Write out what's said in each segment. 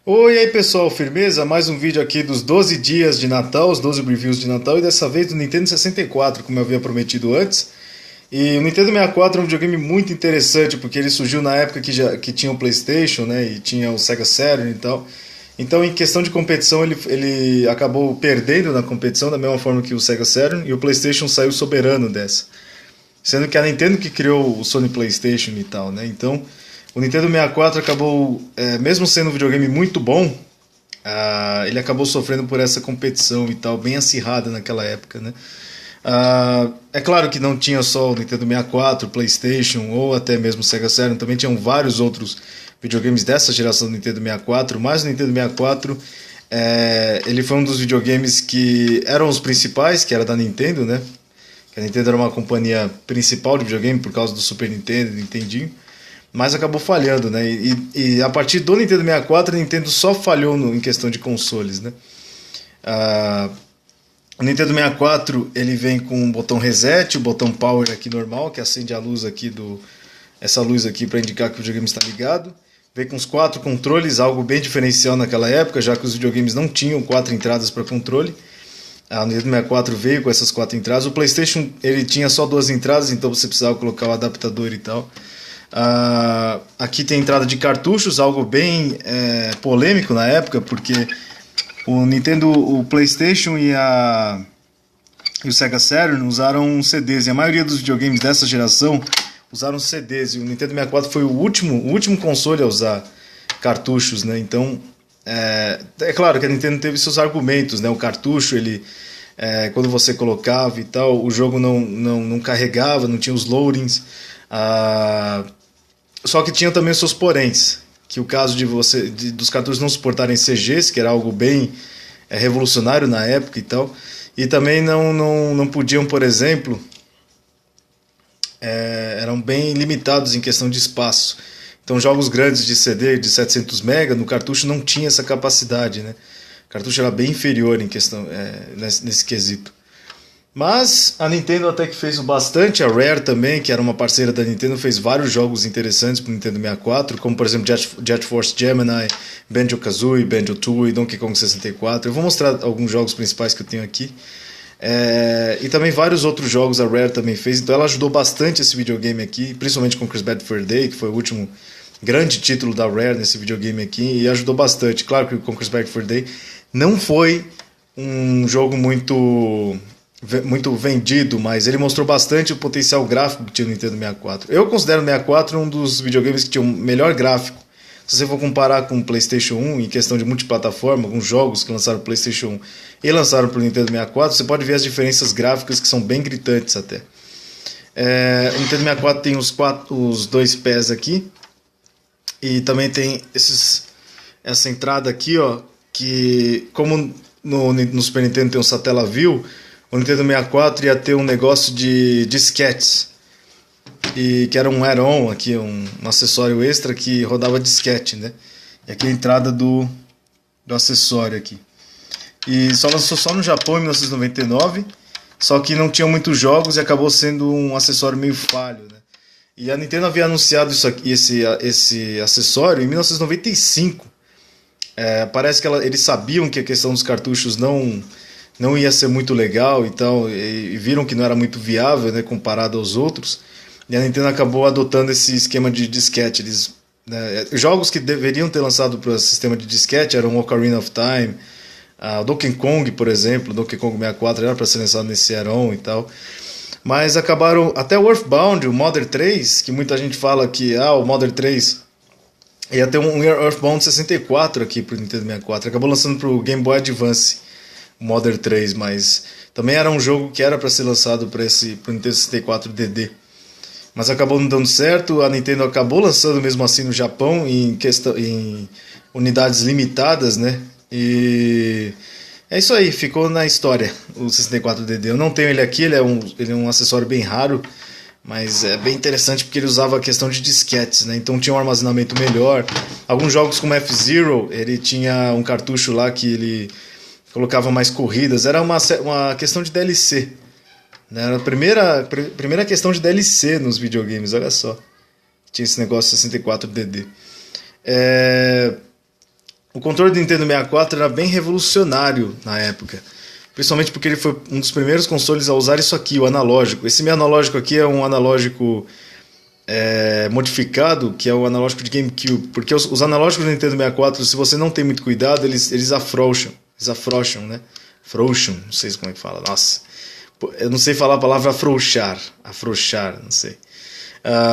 Oi, e aí pessoal, firmeza? Mais um vídeo aqui dos 12 dias de Natal, os 12 reviews de Natal, e dessa vez do Nintendo 64, como eu havia prometido antes. E o Nintendo 64 é um videogame muito interessante, porque ele surgiu na época que tinha o PlayStation, né, e tinha o Sega Saturn e tal. Então, em questão de competição, ele acabou perdendo na competição, da mesma forma que o Sega Saturn, e o PlayStation saiu soberano dessa. Sendo que a Nintendo que criou o Sony PlayStation e tal, né? Então, o Nintendo 64 acabou, mesmo sendo um videogame muito bom, ele acabou sofrendo por essa competição e tal, bem acirrada naquela época, né? É claro que não tinha só o Nintendo 64, PlayStation ou até mesmo o Sega Saturn, também tinham vários outros videogames dessa geração do Nintendo 64, mas o Nintendo 64 ele foi um dos videogames que eram os principais, que era da Nintendo, né? Que a Nintendo era uma companhia principal de videogame por causa do Super Nintendo, Nintendinho, mas acabou falhando, né? E a partir do Nintendo 64, a Nintendo só falhou em questão de consoles, né? Ah, o Nintendo 64 ele vem com um botão reset, o botão power aqui normal, que acende a luz aqui essa luz aqui para indicar que o videogame está ligado. Vem com os 4 controles, algo bem diferencial naquela época, já que os videogames não tinham 4 entradas para controle. O Nintendo 64 veio com essas 4 entradas. O PlayStation ele tinha só 2 entradas, então você precisava colocar o adaptador e tal. Aqui tem entrada de cartuchos, algo bem polêmico na época, porque o PlayStation e o Sega Saturn usaram CDs, e a maioria dos videogames dessa geração usaram CDs, e o Nintendo 64 foi o último console a usar cartuchos, né? Então, é claro que a Nintendo teve seus argumentos, né? O cartucho, quando você colocava e tal, o jogo não carregava, não tinha os loadings, só que tinha também os seus poréns, que o caso dos cartuchos não suportarem CGs, que era algo bem revolucionário na época e tal, e também não podiam, por exemplo, eram bem limitados em questão de espaço. Então jogos grandes de CD de 700 MB no cartucho não tinha essa capacidade, né? O cartucho era bem inferior em questão nesse quesito. Mas a Nintendo até que fez o bastante, a Rare também, que era uma parceira da Nintendo, fez vários jogos interessantes para o Nintendo 64, como por exemplo Jet Force Gemini, Banjo-Kazooie, Banjo-Tooie, Donkey Kong 64. Eu vou mostrar alguns jogos principais que eu tenho aqui. E também vários outros jogos a Rare também fez, então ela ajudou bastante esse videogame aqui, principalmente com Chris Bad Fur Day, que foi o último grande título da Rare nesse videogame aqui, e ajudou bastante. Claro que o Conquer's Bad Fur Day não foi um jogo muito vendido, mas ele mostrou bastante o potencial gráfico que tinha no Nintendo 64. Eu considero o 64 um dos videogames que tinha o melhor gráfico. Se você for comparar com o PlayStation 1 em questão de multiplataforma, alguns jogos que lançaram para o PlayStation 1 e lançaram para o Nintendo 64, você pode ver as diferenças gráficas que são bem gritantes até. O Nintendo 64 tem os 2 pés aqui, e também tem essa entrada aqui, ó, que como no Super Nintendo tem um Satellaview, o Nintendo 64 ia ter um negócio de disquetes, e que era um add-on aqui, um acessório extra que rodava disquete, né? E aqui a entrada do acessório aqui. E só lançou só no Japão em 1999, só que não tinha muitos jogos e acabou sendo um acessório meio falho, né? E a Nintendo havia anunciado esse acessório em 1995. Parece que eles sabiam que a questão dos cartuchos não ia ser muito legal e tal, e viram que não era muito viável, né, comparado aos outros. E a Nintendo acabou adotando esse esquema de disquete. Jogos que deveriam ter lançado para o sistema de disquete eram Ocarina of Time, Donkey Kong, por exemplo, Donkey Kong 64 era para ser lançado nesse add-on e tal. Mas acabaram, até o Earthbound, o Mother 3, que muita gente fala que o Mother 3 ia ter um Earthbound 64 aqui pro Nintendo 64, acabou lançando pro Game Boy Advance, o Mother 3, mas também era um jogo que era para ser lançado pro Nintendo 64 DD. Mas acabou não dando certo, a Nintendo acabou lançando mesmo assim no Japão em unidades limitadas, né? E é isso aí, ficou na história o 64DD. Eu não tenho ele aqui, ele é um acessório bem raro, mas é bem interessante porque ele usava a questão de disquetes, né? Então tinha um armazenamento melhor. Alguns jogos como F-Zero, ele tinha um cartucho lá que ele colocava mais corridas. Era uma questão de DLC, né? Era a primeira questão de DLC nos videogames, olha só. Tinha esse negócio 64DD. O controle do Nintendo 64 era bem revolucionário na época. Principalmente porque ele foi um dos primeiros consoles a usar isso aqui, o analógico. Esse meu analógico aqui é um analógico modificado, que é o analógico de GameCube. Porque os analógicos do Nintendo 64, se você não tem muito cuidado, eles afrouxam. Eles afrouxam, né? Afrouxam, não sei como é que fala. Nossa, eu não sei falar a palavra afrouxar. Afrouxar, não sei.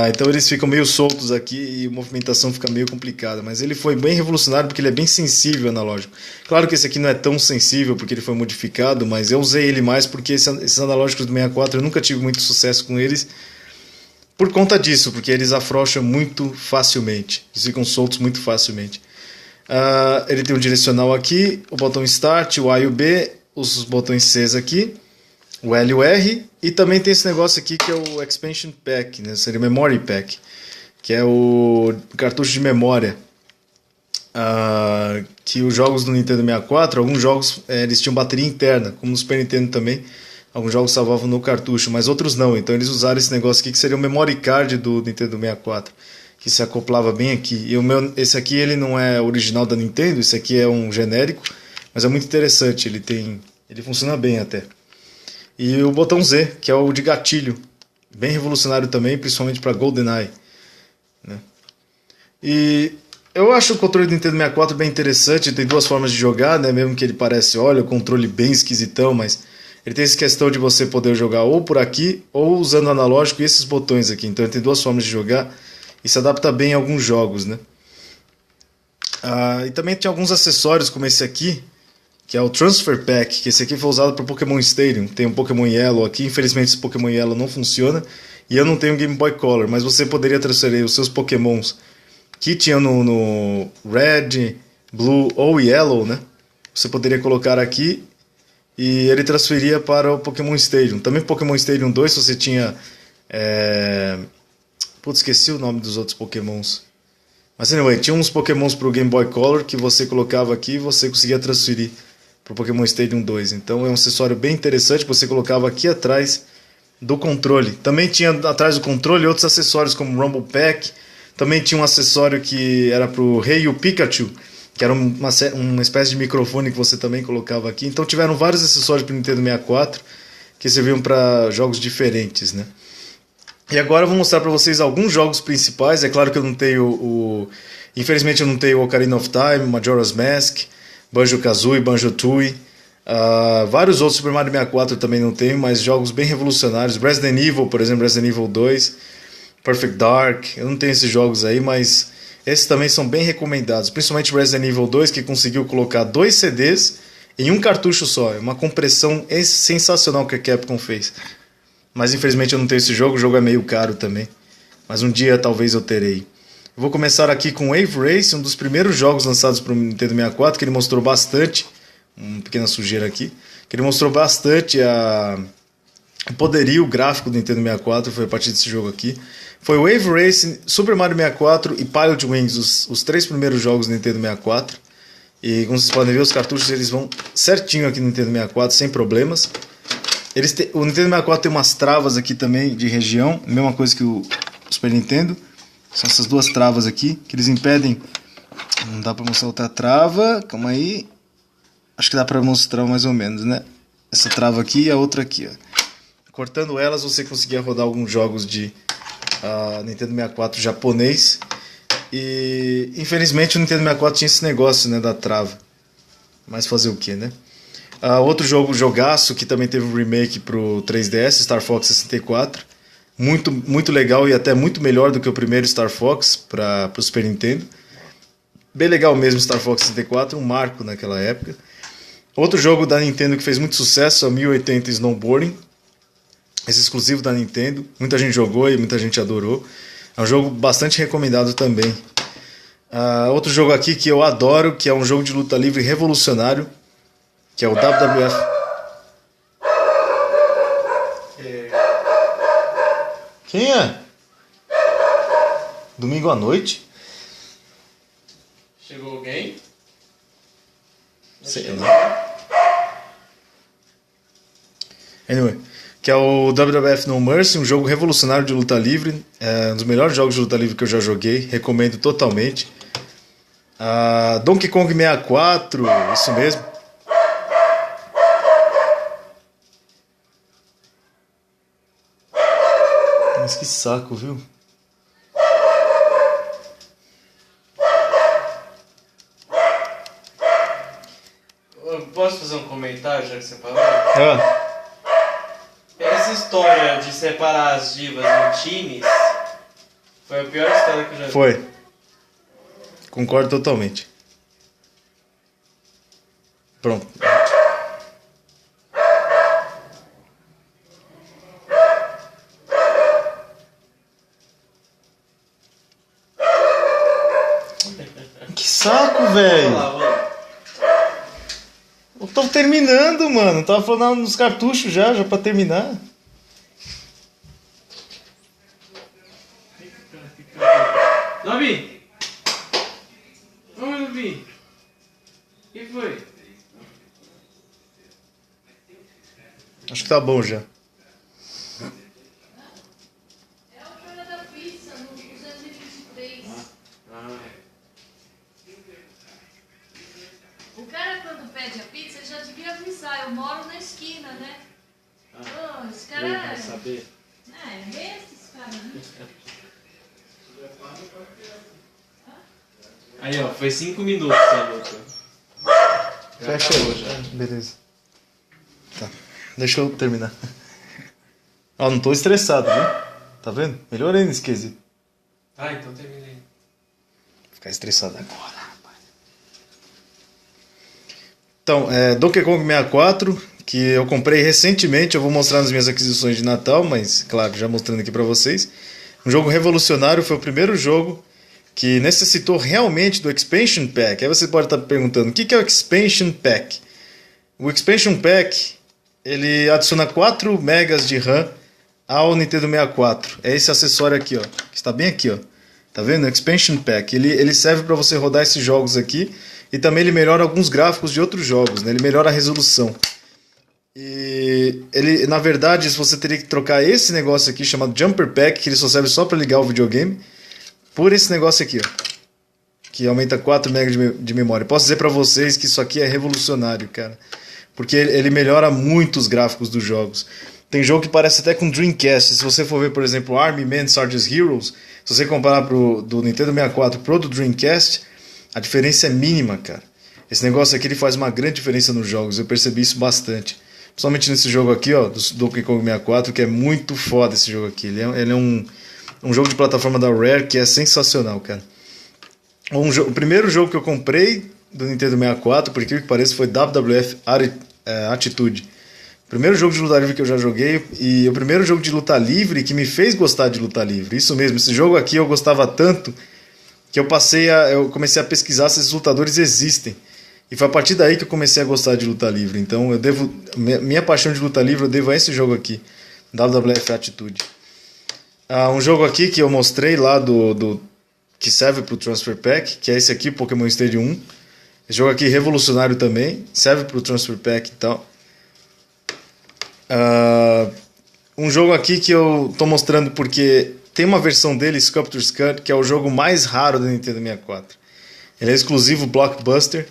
Então eles ficam meio soltos aqui e a movimentação fica meio complicada. Mas ele foi bem revolucionário porque ele é bem sensível analógico. Claro que esse aqui não é tão sensível porque ele foi modificado, mas eu usei ele mais porque esses analógicos do 64 eu nunca tive muito sucesso com eles. Por conta disso, porque eles afrouxam muito facilmente. Eles ficam soltos muito facilmente. Ele tem um direcional aqui, o botão Start, o A e o B, os botões Cs aqui, o L e o R, e também tem esse negócio aqui que é o Expansion Pack, né? Seria o Memory Pack, que é o cartucho de memória. Que os jogos do Nintendo 64, alguns jogos eles tinham bateria interna, como no Super Nintendo também. Alguns jogos salvavam no cartucho, mas outros não. Então eles usaram esse negócio aqui que seria o Memory Card do Nintendo 64, que se acoplava bem aqui. E esse aqui ele não é original da Nintendo, esse aqui é um genérico, mas é muito interessante, ele funciona bem até. E o botão Z, que é o de gatilho, bem revolucionário também, principalmente para GoldenEye, né? E eu acho o controle do Nintendo 64 bem interessante, tem duas formas de jogar, né? Mesmo que ele parece, olha, o controle bem esquisitão, mas ele tem essa questão de você poder jogar ou por aqui, ou usando o analógico e esses botões aqui. Então ele tem duas formas de jogar e se adapta bem a alguns jogos, né? E também tem alguns acessórios como esse aqui, que é o Transfer Pack, que esse aqui foi usado para o Pokémon Stadium. Tem um Pokémon Yellow aqui, infelizmente esse Pokémon Yellow não funciona, e eu não tenho Game Boy Color, mas você poderia transferir os seus Pokémons que tinham no Red, Blue ou Yellow, né? Você poderia colocar aqui e ele transferia para o Pokémon Stadium. Também Pokémon Stadium 2 você tinha... Putz, esqueci o nome dos outros Pokémons. Mas anyway, tinha uns Pokémons para o Game Boy Color que você colocava aqui e você conseguia transferir para o Pokémon Stadium 2. Então é um acessório bem interessante que você colocava aqui atrás do controle. Também tinha atrás do controle outros acessórios como o Rumble Pack. Também tinha um acessório que era para o Rei e o Pikachu, que era uma espécie de microfone que você também colocava aqui. Então tiveram vários acessórios para o Nintendo 64 que serviam para jogos diferentes, né? E agora eu vou mostrar para vocês alguns jogos principais. É claro que eu não tenho infelizmente eu não tenho o Ocarina of Time, Majora's Mask, Banjo-Kazooie, Banjo-Tooie. Vários outros, Super Mario 64 eu também não tenho, mas jogos bem revolucionários. Resident Evil, por exemplo, Resident Evil 2, Perfect Dark. Eu não tenho esses jogos aí, mas esses também são bem recomendados. Principalmente Resident Evil 2, que conseguiu colocar 2 CDs em um cartucho só. É uma compressão sensacional que a Capcom fez. Mas infelizmente eu não tenho esse jogo, o jogo é meio caro também. Mas um dia talvez eu terei. Eu vou começar aqui com Wave Race, um dos primeiros jogos lançados para o Nintendo 64, que ele mostrou bastante, uma pequena sujeira aqui, que ele mostrou bastante o poderio gráfico do Nintendo 64, foi a partir desse jogo aqui. Foi Wave Race, Super Mario 64 e Pilot Wings, os três primeiros jogos do Nintendo 64. E como vocês podem ver, os cartuchos eles vão certinho aqui no Nintendo 64, sem problemas. O Nintendo 64 tem umas travas aqui também de região, mesma coisa que o Super Nintendo. São essas duas travas aqui, que eles impedem. Não dá pra mostrar outra trava, calma aí. Acho que dá pra mostrar mais ou menos, né? Essa trava aqui e a outra aqui, ó. Cortando elas você conseguia rodar alguns jogos de Nintendo 64 japonês. E infelizmente o Nintendo 64 tinha esse negócio, né, da trava. Mas fazer o que, né? Outro jogaço que também teve um remake pro 3DS, Star Fox 64. Muito, muito legal e até muito melhor do que o primeiro Star Fox para o Super Nintendo. Bem legal mesmo Star Fox 64, um marco naquela época. Outro jogo da Nintendo que fez muito sucesso é o 1080 Snowboarding. Esse exclusivo da Nintendo. Muita gente jogou e muita gente adorou. É um jogo bastante recomendado também. Outro jogo aqui que eu adoro, que é um jogo de luta livre revolucionário, que é o WWF. Quem é? Domingo à noite? Chegou alguém? Sei lá. Anyway, que é o WWF No Mercy, um jogo revolucionário de luta livre. É um dos melhores jogos de luta livre que eu já joguei. Recomendo totalmente. Donkey Kong 64, isso mesmo. Mas que saco, viu? Eu posso fazer um comentário, já que você falou? Essa história de separar as divas em times foi a pior história que eu já vi. Foi. Concordo totalmente. Pronto. Que saco, velho. Vamos lá. Eu tô terminando, mano. Tava falando nos cartuchos já pra terminar. Nobi! Ô, Nobi! O que foi? Acho que tá bom já. É a altura da pizza no 223. O cara, quando pede a pizza, ele já devia avisar. Eu moro na esquina, né? Oh, esse cara Ele vai saber. é besta esse cara, né? Aí, ó, foi 5 minutos essa luta. Já Fecha acabou, aí. já. Beleza. Tá. Deixa eu terminar. Ó, não tô estressado, viu? Tá vendo? Melhorei nesse quesito. Ah, então terminei. Ficar estressado agora, rapaz. Então, Donkey Kong 64, que eu comprei recentemente. Eu vou mostrar nas minhas aquisições de Natal, mas, claro, já mostrando aqui pra vocês. Um jogo revolucionário, foi o primeiro jogo que necessitou realmente do Expansion Pack. Aí você pode estar perguntando, o que é o Expansion Pack? O Expansion Pack, ele adiciona 4 megas de RAM ao Nintendo 64. É esse acessório aqui, ó, que está bem aqui, ó. Tá vendo? O Expansion Pack. Ele serve para você rodar esses jogos aqui e também ele melhora alguns gráficos de outros jogos, né? Ele melhora a resolução. E ele, na verdade, você teria que trocar esse negócio aqui chamado Jumper Pack, que ele só serve só para ligar o videogame, por esse negócio aqui, ó, que aumenta 4 MB de memória. Posso dizer para vocês que isso aqui é revolucionário, cara, porque ele melhora muito os gráficos dos jogos. Tem jogo que parece até com Dreamcast. Se você for ver, por exemplo, Army Men Sarge's Heroes, se você comparar do Nintendo 64 pro do Dreamcast, a diferença é mínima, cara. Esse negócio aqui ele faz uma grande diferença nos jogos, eu percebi isso bastante. Principalmente nesse jogo aqui, ó, do Donkey Kong 64, que é muito foda esse jogo aqui. Ele é um jogo de plataforma da Rare que é sensacional, cara. O primeiro jogo que eu comprei do Nintendo 64, por incrível que pareça, foi WWF Attitude. O primeiro jogo de luta livre que eu já joguei e o primeiro jogo de luta livre que me fez gostar de luta livre. Isso mesmo, esse jogo aqui eu gostava tanto que eu comecei a pesquisar se esses lutadores existem. E foi a partir daí que eu comecei a gostar de luta livre. Então eu devo minha paixão de luta livre eu devo a esse jogo aqui, WWF Attitude. Um jogo aqui que eu mostrei lá que serve para o Transfer Pack, que é esse aqui, Pokémon Stadium 1. Esse jogo aqui revolucionário também, serve para o Transfer Pack e tal. Um jogo aqui que eu tô mostrando porque tem uma versão dele, Sculptor's Cut, que é o jogo mais raro da Nintendo 64. Ele é exclusivo Blockbuster.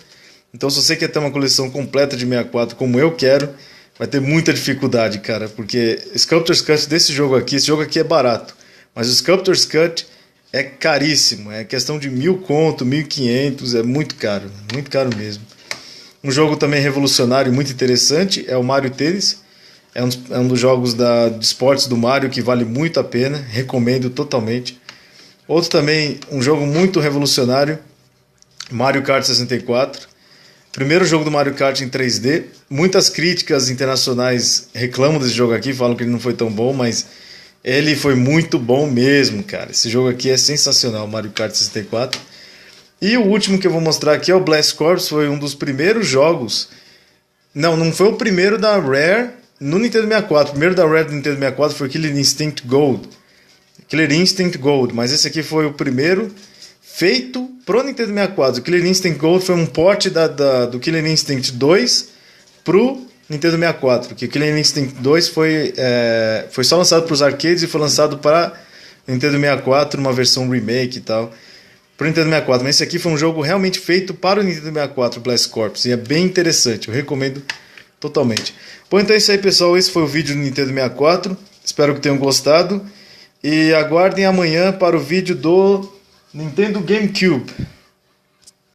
Então se você quer ter uma coleção completa de 64 como eu quero, vai ter muita dificuldade, cara, porque Sculptor's Cut desse jogo aqui, esse jogo aqui é barato, mas o Sculptor's Cut é caríssimo, é questão de 1.000 conto, 1.500, é muito caro mesmo. Um jogo também revolucionário e muito interessante é o Mario Tennis. É um dos jogos de esportes do Mario que vale muito a pena, recomendo totalmente. Outro também, um jogo muito revolucionário, Mario Kart 64. Primeiro jogo do Mario Kart em 3D. Muitas críticas internacionais reclamam desse jogo aqui, falam que ele não foi tão bom, mas ele foi muito bom mesmo, cara. Esse jogo aqui é sensacional, Mario Kart 64. E o último que eu vou mostrar aqui é o Blast Corps, foi um dos primeiros jogos. Não foi o primeiro da Rare no Nintendo 64. O primeiro da Rare do Nintendo 64 foi Killer Instinct Gold. Killer Instinct Gold, mas esse aqui foi o primeiro feito pro Nintendo 64. O Killer Instinct Gold foi um port do Killer Instinct 2 pro Nintendo 64. Porque o Killer Instinct 2 foi só lançado para os arcades e foi lançado para Nintendo 64 uma versão remake e tal. pro Nintendo 64. Mas esse aqui foi um jogo realmente feito para o Nintendo 64, Blast Corps. E é bem interessante, eu recomendo totalmente. Bom, então é isso aí, pessoal. Esse foi o vídeo do Nintendo 64. Espero que tenham gostado. E aguardem amanhã para o vídeo do Nintendo GameCube.